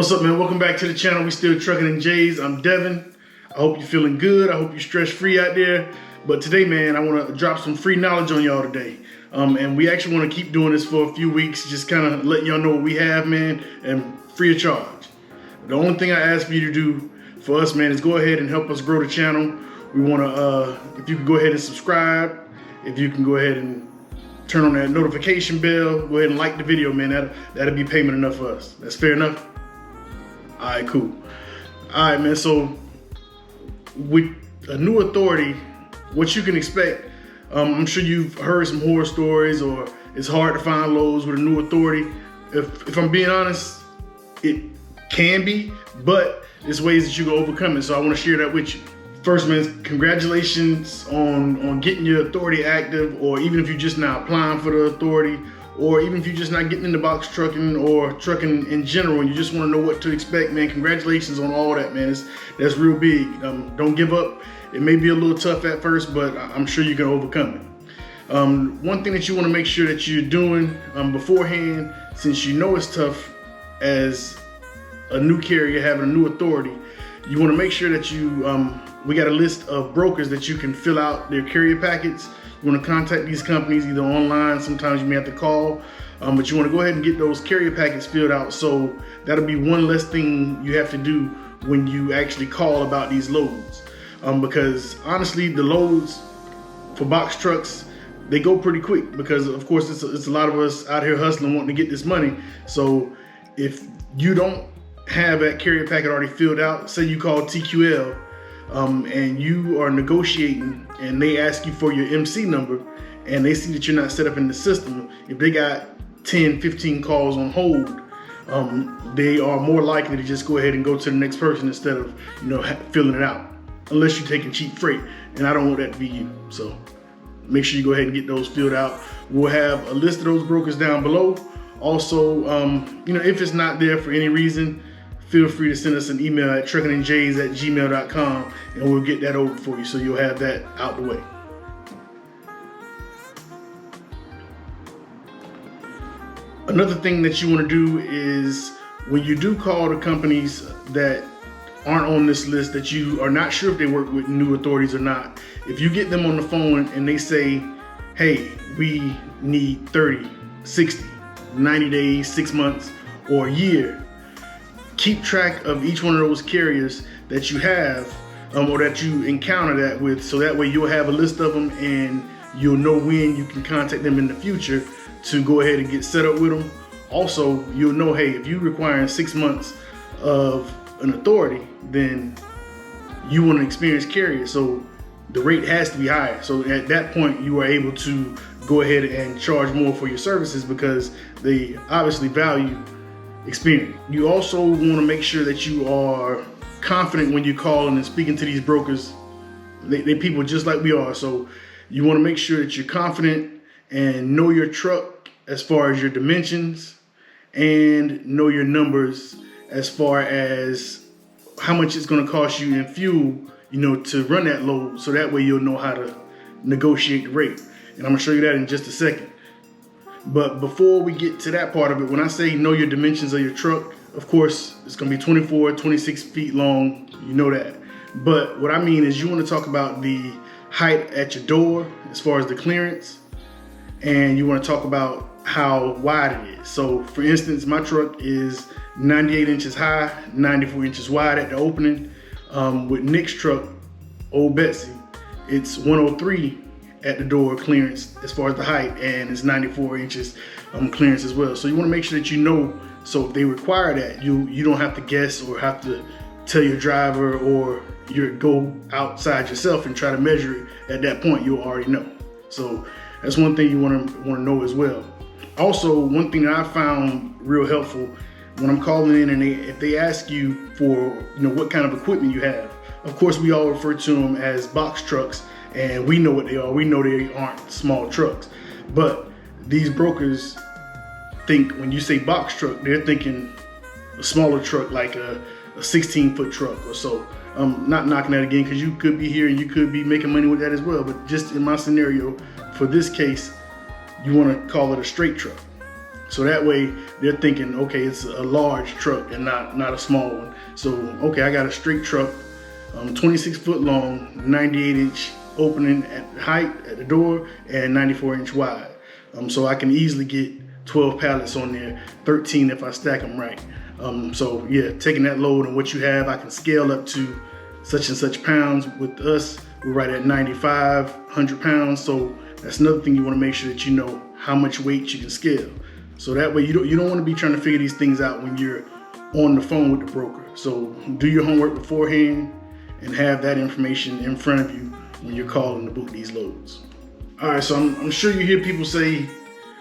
What's up, man? Welcome back to the channel. We still trucking in J's. I'm Devin. I hope you're feeling good. I hope you're stress-free out there. But today, man, I want to drop some free knowledge on y'all today. And we actually want to keep doing this for a few weeks, just kind of letting y'all know what we have, man, and free of charge. The only thing I ask for you to do for us, man, is go ahead and help us grow the channel. We want to, if you can go ahead and subscribe, if you can go ahead and turn on that notification bell, go ahead and like the video, man. That'll be payment enough for us. That's fair enough? All right, cool. All right, man, so with a new authority, what you can expect, I'm sure you've heard some horror stories, or it's hard to find loads with a new authority. If I'm being honest, it can be, but there's ways that you can overcome it, so I want to share that with you. First, man, congratulations on getting your authority active, or even if you're just now applying for the authority, or even if you're just not getting into box trucking or trucking in general and you just want to know what to expect, man, congratulations on all that, man. That's real big. Don't give up. It may be a little tough at first, but I'm sure you can overcome it. One thing that you want to make sure that you're doing beforehand, since you know it's tough as a new carrier having a new authority, you want to make sure that we got a list of brokers that you can fill out their carrier packets. You want to contact these companies either online, sometimes you may have to call, but you want to go ahead and get those carrier packets filled out, so that'll be one less thing you have to do when you actually call about these loads. Because honestly, the loads for box trucks, they go pretty quick, because of course it's a lot of us out here hustling, wanting to get this money. So if you don't have that carrier packet already filled out, say you call TQL, and you are negotiating and they ask you for your MC number and they see that you're not set up in the system, if they got 10, 15 calls on hold, they are more likely to just go ahead and go to the next person instead of, filling it out, unless you're taking cheap freight, and I don't want that to be you. So make sure you go ahead and get those filled out. We'll have a list of those brokers down below. Also, if it's not there for any reason, feel free to send us an email at truckingandjays@gmail.com and we'll get that over for you, so you'll have that out the way. Another thing that you want to do is, when you do call the companies that aren't on this list, that you are not sure if they work with new authorities or not, if you get them on the phone and they say, hey, we need 30, 60, 90 days, 6 months, or a year, keep track of each one of those carriers that you have or that you encounter that with, so that way you'll have a list of them and you'll know when you can contact them in the future to go ahead and get set up with them. Also, you'll know, hey, if you're requiring 6 months of an authority, then you want an experienced carrier, so the rate has to be higher. So at that point, you are able to go ahead and charge more for your services, because they obviously value experience. You also want to make sure that you are confident when you're calling and speaking to these brokers. They people just like we are, so you want to make sure that you're confident and know your truck as far as your dimensions, and know your numbers as far as how much it's going to cost you in fuel, to run that load, so that way you'll know how to negotiate the rate. And I'm going to show you that in just a second. But before we get to that part of it, when I say know your dimensions of your truck, of course, it's going to be 24, 26 feet long. You know that. But what I mean is, you want to talk about the height at your door as far as the clearance, and you want to talk about how wide it is. So for instance, my truck is 98 inches high, 94 inches wide at the opening. With Nick's truck, Old Betsy, it's 103 at the door clearance as far as the height, and it's 94 inches clearance as well. So you want to make sure that you know, so if they require that, you don't have to guess or have to tell your driver, or you go outside yourself and try to measure it. At that point, you'll already know. So that's one thing you want to know as well. Also, one thing that I found real helpful when I'm calling in, and if they ask you for what kind of equipment you have, of course we all refer to them as box trucks, and we know what they are. We know they aren't small trucks. But these brokers think, when you say box truck, they're thinking a smaller truck, like a 16-foot truck or so. I'm not knocking that again, because you could be here and you could be making money with that as well. But just in my scenario, for this case, you want to call it a straight truck. So that way they're thinking, okay, it's a large truck and not a small one. So, okay, I got a straight truck, 26 foot long, 98 inch opening at height at the door and 94 inch wide. So I can easily get 12 pallets on there, 13 if I stack them right. So yeah, taking that load and what you have, I can scale up to such and such pounds. With us, we're right at 9,500 pounds. So that's another thing you want to make sure that you know how much weight you can scale. So that way you don't want to be trying to figure these things out when you're on the phone with the broker. So do your homework beforehand and have that information in front of you when you're calling to book these loads. All right, so I'm sure you hear people say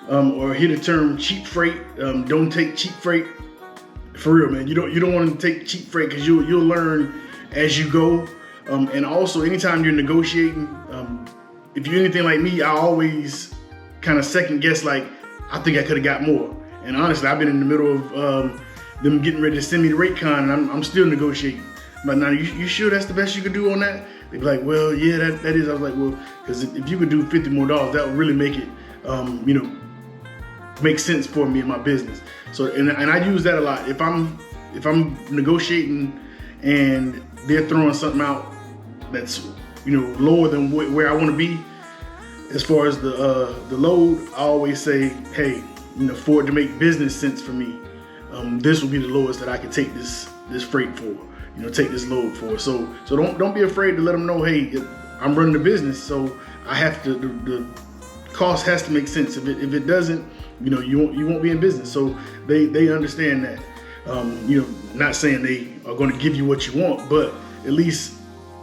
or hear the term cheap freight. Don't take cheap freight. For real, man. You don't want to take cheap freight because you'll learn as you go. And also, anytime you're negotiating, if you're anything like me, I always kind of second guess, like, I think I could have got more. And honestly, I've been in the middle of them getting ready to send me the rate con, and I'm still negotiating. But now, you sure that's the best you could do on that? They'd be like, well, yeah, that is. I was like, well, because if you could do $50 more, that would really make it, make sense for me in my business. So, and I use that a lot. If I'm negotiating and they're throwing something out that's lower than where I want to be, as far as the load, I always say, hey, for it to make business sense for me, this will be the lowest that I can take this freight for, take this load for. So don't be afraid to let them know, hey, I'm running the business, so I have to. The cost has to make sense. If it doesn't, you won't be in business. So they understand that. Not saying they are going to give you what you want, but at least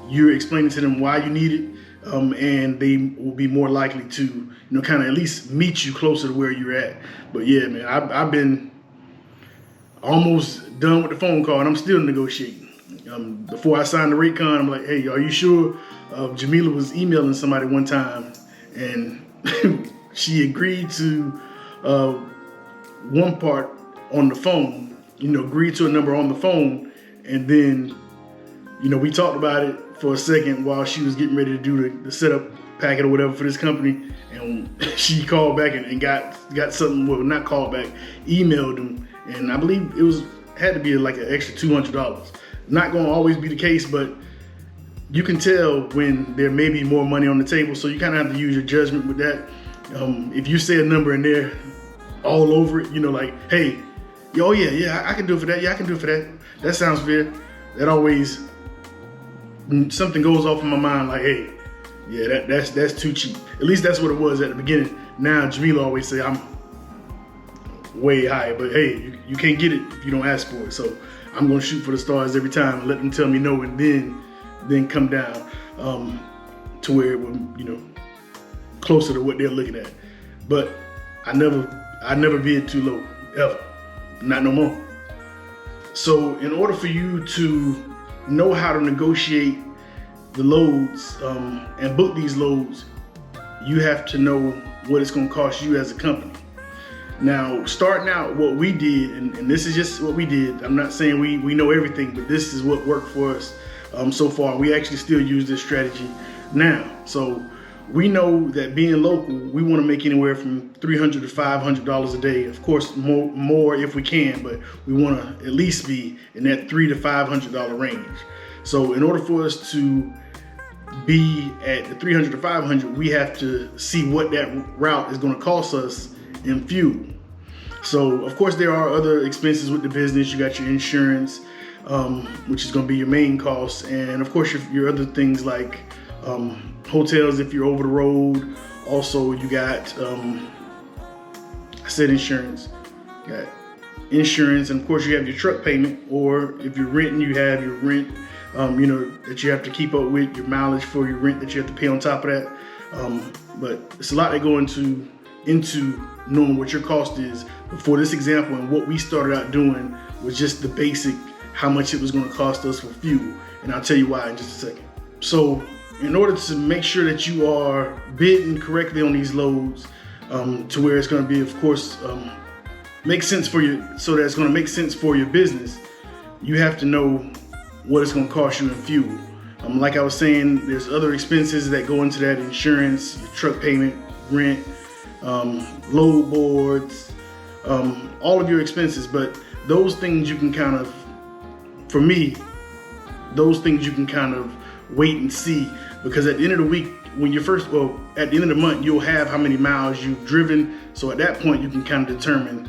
you're explaining to them why you need it. And they will be more likely to, kind of at least meet you closer to where you're at. But yeah, man, I've been almost done with the phone call and I'm still negotiating. Before I signed the rate con, I'm like, hey, are you sure? Jamila was emailing somebody one time and she agreed to one part on the phone, agreed to a number on the phone. And then, we talked about it for a second while she was getting ready to do the setup packet or whatever for this company, and she called back and got something. Well, not called back, emailed them, and I believe it had to be like an extra $200. Not going to always be the case, but you can tell when there may be more money on the table. So you kind of have to use your judgment with that. If you say a number and they're all over it, like, hey, oh yeah, I can do it for that. Yeah, I can do it for that. That sounds fair. That always. Something goes off in my mind like, hey, yeah, that's too cheap. At least that's what it was at the beginning. Now Jamila always say I'm way higher, but hey, you can't get it if you don't ask for it. So I'm gonna shoot for the stars every time and let them tell me no, and then come down to where it will, closer to what they're looking at. But I never bid too low, ever, not no more. So in order for you to know how to negotiate the loads and book these loads, you have to know what it's going to cost you as a company. Now, starting out, what we did, and this is just what we did. I'm not saying we know everything, but this is what worked for us so far. We actually still use this strategy now. So we know that being local, we want to make anywhere from $300 to $500 a day. Of course, more if we can, but we want to at least be in that $300 to $500 range. So in order for us to be at the 300 to 500, we have to see what that route is going to cost us in fuel. So of course there are other expenses with the business. You got your insurance, which is going to be your main cost, and of course your other things like hotels if you're over the road. Also, you got I said insurance. You got insurance, and of course you have your truck payment, or if you're renting, you have your rent. That you have to keep up with, your mileage for your rent that you have to pay on top of that. But it's a lot that go into knowing what your cost is. But for this example, and what we started out doing was just the basic, how much it was going to cost us for fuel. And I'll tell you why in just a second. So in order to make sure that you are bidding correctly on these loads, to where it's going to be, of course, make sense for you, so that it's going to make sense for your business, you have to know what it's going to cost you in fuel. Like I was saying, there's other expenses that go into that: insurance, your truck payment, rent, load boards, all of your expenses. But those things you can kind of, for me, those things you can kind of wait and see, because at the end of the week, when you're at the end of the month, you'll have how many miles you've driven. So at that point, you can kind of determine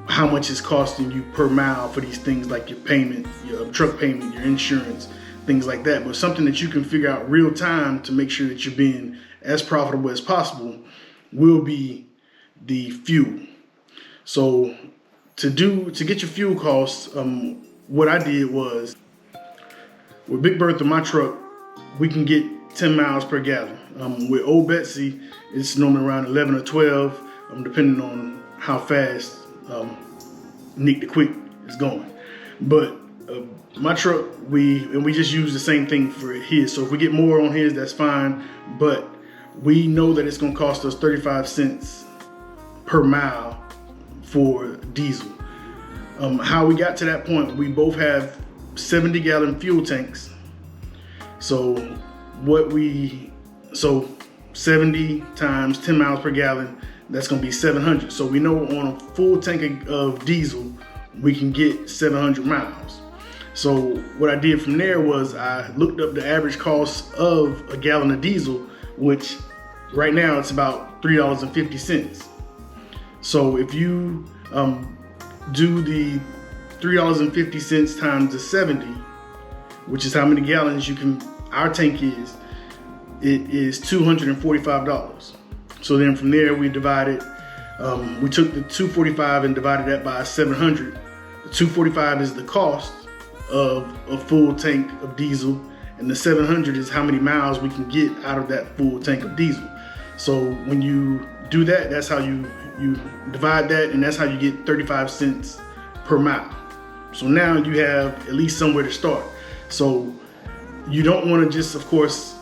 how much it's costing you per mile for these things like your payment, your truck payment, your insurance, things like that. But something that you can figure out real time to make sure that you're being as profitable as possible will be the fuel. So to get your fuel costs, what I did was, with Big Bertha, my truck, we can get 10 miles per gallon. With Old Betsy, it's normally around 11 or 12, depending on how fast Nick the Quick is going. But my truck, we just use the same thing for his. So if we get more on his, that's fine. But we know that it's gonna cost us 35 cents per mile for diesel. How we got to that point, we both have 70-gallon fuel tanks. So 70 times 10 miles per gallon, that's gonna be 700. So we know on a full tank of diesel, we can get 700 miles. So what I did from there was I looked up the average cost of a gallon of diesel, which right now it's about $3.50. So if you do the $3.50 times the 70, which is how many gallons our tank is, it is $245. So then from there we divided, we took the 245 and divided that by 700. The 245 is the cost of a full tank of diesel, and the 700 is how many miles we can get out of that full tank of diesel. So when you do that, that's how you divide that, and that's how you get 35 cents per mile. So now you have at least somewhere to start. So you don't want to just, of course,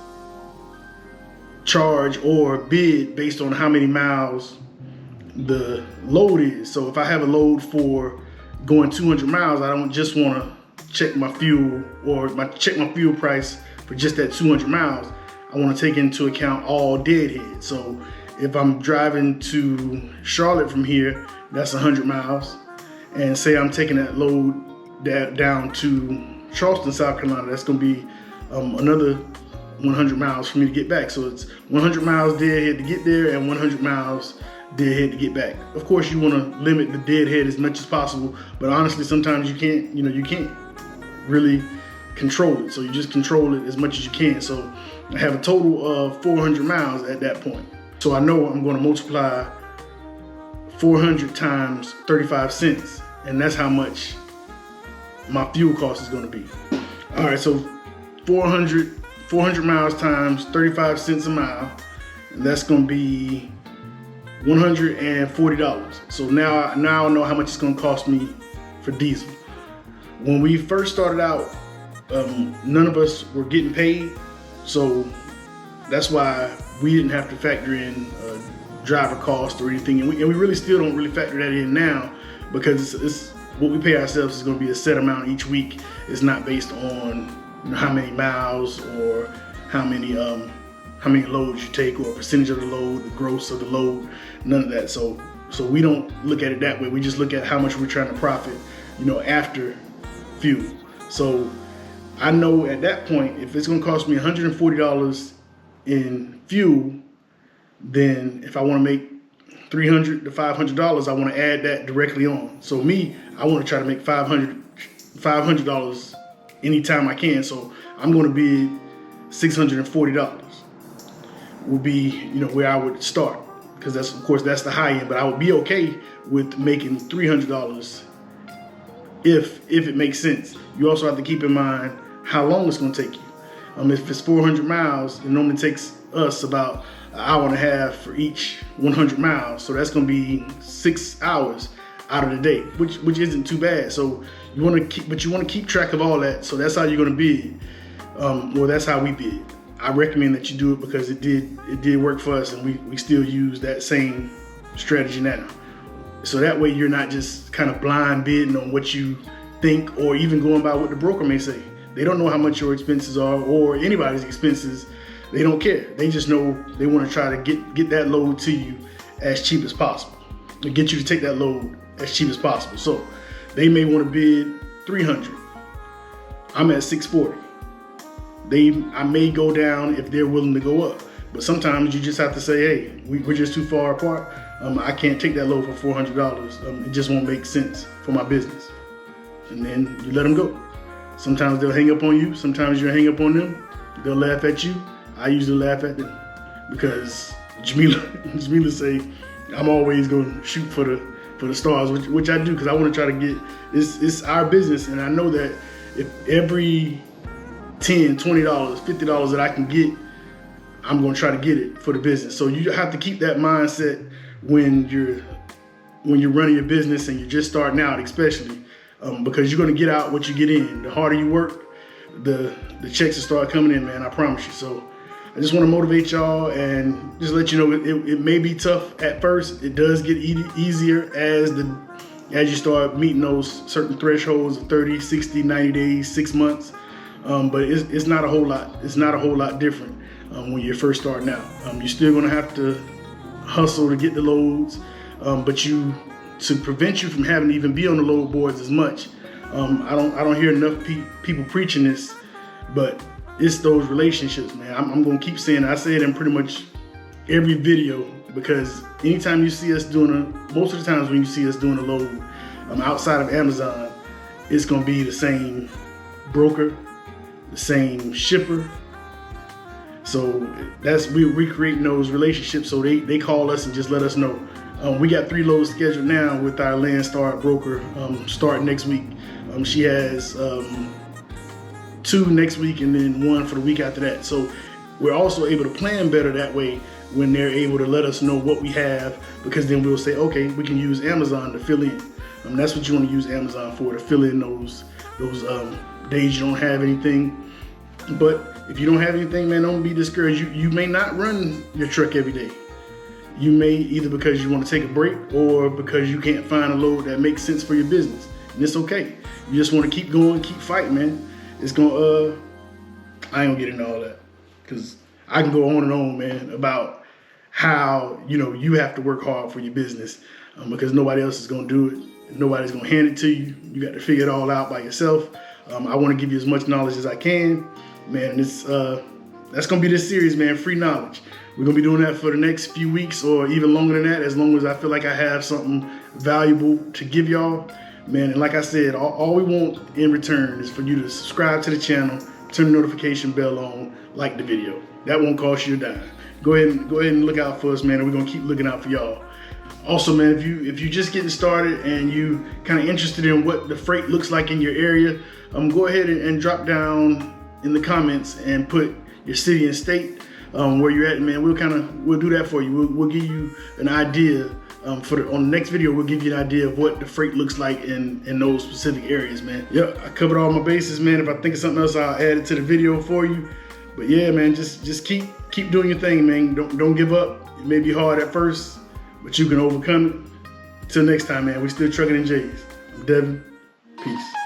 charge or bid based on how many miles the load is. So if I have a load for going 200 miles, I don't just want to check my fuel or check my fuel price for just that 200 miles. I want to take into account all deadhead. So if I'm driving to Charlotte from here, that's 100 miles. And say I'm taking that load down to Charleston, South Carolina, that's going to be another 100 miles for me to get back. So it's 100 miles deadhead to get there and 100 miles deadhead to get back. Of course, you want to limit the deadhead as much as possible, but honestly, sometimes you can't really control it. So you just control it as much as you can. So I have a total of 400 miles at that point. So I know I'm going to multiply 400 times 35 cents, and that's how much my fuel cost is going to be. All right, so 400 miles times 35 cents a mile, and that's going to be $140. So now I know how much it's going to cost me for diesel. When we first started out, none of us were getting paid, so that's why we didn't have to factor in driver cost or anything, and we really still don't really factor that in now, because it's what we pay ourselves is going to be a set amount each week. It's not based on how many miles or how many loads you take or a percentage of the load, the gross of the load, none of that. So we don't look at it that way. We just look at how much we're trying to profit, after fuel. So I know at that point, if it's going to cost me $140 in fuel, then if I want to make $300 to $500, I want to add that directly on. So I want to try to make $500 anytime I can. So I'm going to bid $640 will be, where I would start, because that's the high end. But I would be okay with making $300 if it makes sense. You also have to keep in mind how long it's going to take you. If it's 400 miles, it normally takes us about an hour and a half for each 100 miles. So that's going to be 6 hours out of the day, which isn't too bad. So you want to keep track of all that. So that's how you're going to bid. That's how we bid. I recommend that you do it because it did work for us, and we still use that same strategy now. So that way you're not just kind of blind bidding on what you think, or even going by what the broker may say. They don't know how much your expenses are, or anybody's expenses. They don't care. They just know they want to try to get that load to you as cheap as possible. to get you to take that load as cheap as possible. So they may want to bid 300. I'm at 640. I may go down if they're willing to go up. But sometimes you just have to say, hey, we're just too far apart. I can't take that load for $400. It just won't make sense for my business. And then you let them go. Sometimes they'll hang up on you. Sometimes you'll hang up on them. They'll laugh at you. I usually laugh at them because Jamila say, I'm always going to shoot for the stars, which I do because I want to try to get, it's our business. And I know that if every $10, $20, $50 that I can get, I'm going to try to get it for the business. So you have to keep that mindset when you're running your business and you're just starting out, especially because you're going to get out what you get in. The harder you work, the checks will start coming in, man. I promise you. So I just want to motivate y'all and just let you know it may be tough at first. It does get easier as you start meeting those certain thresholds of 30, 60, 90 days, 6 months. But it's not a whole lot. It's not a whole lot different when you're first starting out. You're still going to have to hustle to get the loads, but to prevent you from having to even be on the load boards as much. I don't hear enough people preaching this, but it's those relationships, man. I'm going to keep saying it. I say it in pretty much every video because anytime you see us most of the times when you see us doing a load outside of Amazon, it's going to be the same broker, the same shipper. So we're recreating those relationships. So they call us and just let us know. We got 3 loads scheduled now with our Landstar broker starting next week. She has 2 next week and then 1 for the week after that. So we're also able to plan better that way when they're able to let us know what we have, because then we'll say, okay, we can use Amazon to fill in. That's what you want to use Amazon for, to fill in those days you don't have anything. But if you don't have anything, man, don't be discouraged. You may not run your truck every day. You may either because you want to take a break or because you can't find a load that makes sense for your business. And it's okay. You just want to keep going, keep fighting, man. It's gonna, I ain't gonna get into all that because I can go on and on, man, about how, you have to work hard for your business because nobody else is gonna do it. Nobody's gonna hand it to you. You got to figure it all out by yourself. I want to give you as much knowledge as I can, man. And that's gonna be this series, man. Free knowledge. We're gonna be doing that for the next few weeks or even longer than that, as long as I feel like I have something valuable to give y'all, man. And like I said, all we want in return is for you to subscribe to the channel, turn the notification bell on, like the video. That won't cost you a dime. Go ahead and look out for us, man. And we're gonna keep looking out for y'all. Also, man, if you're just getting started and you kind of interested in what the freight looks like in your area, go ahead and drop down in the comments and put your city and state where you're at, man. We'll do that for you. We'll give you an idea on the next video. We'll give you an idea of what the freight looks like in those specific areas, man. Yep, I covered all my bases, man. If I think of something else, I'll add it to the video for you. But yeah, man, just keep doing your thing, man. Don't give up. It may be hard at first, but you can overcome it. Till next time, man. We still trucking in J's. I'm Devin. Peace.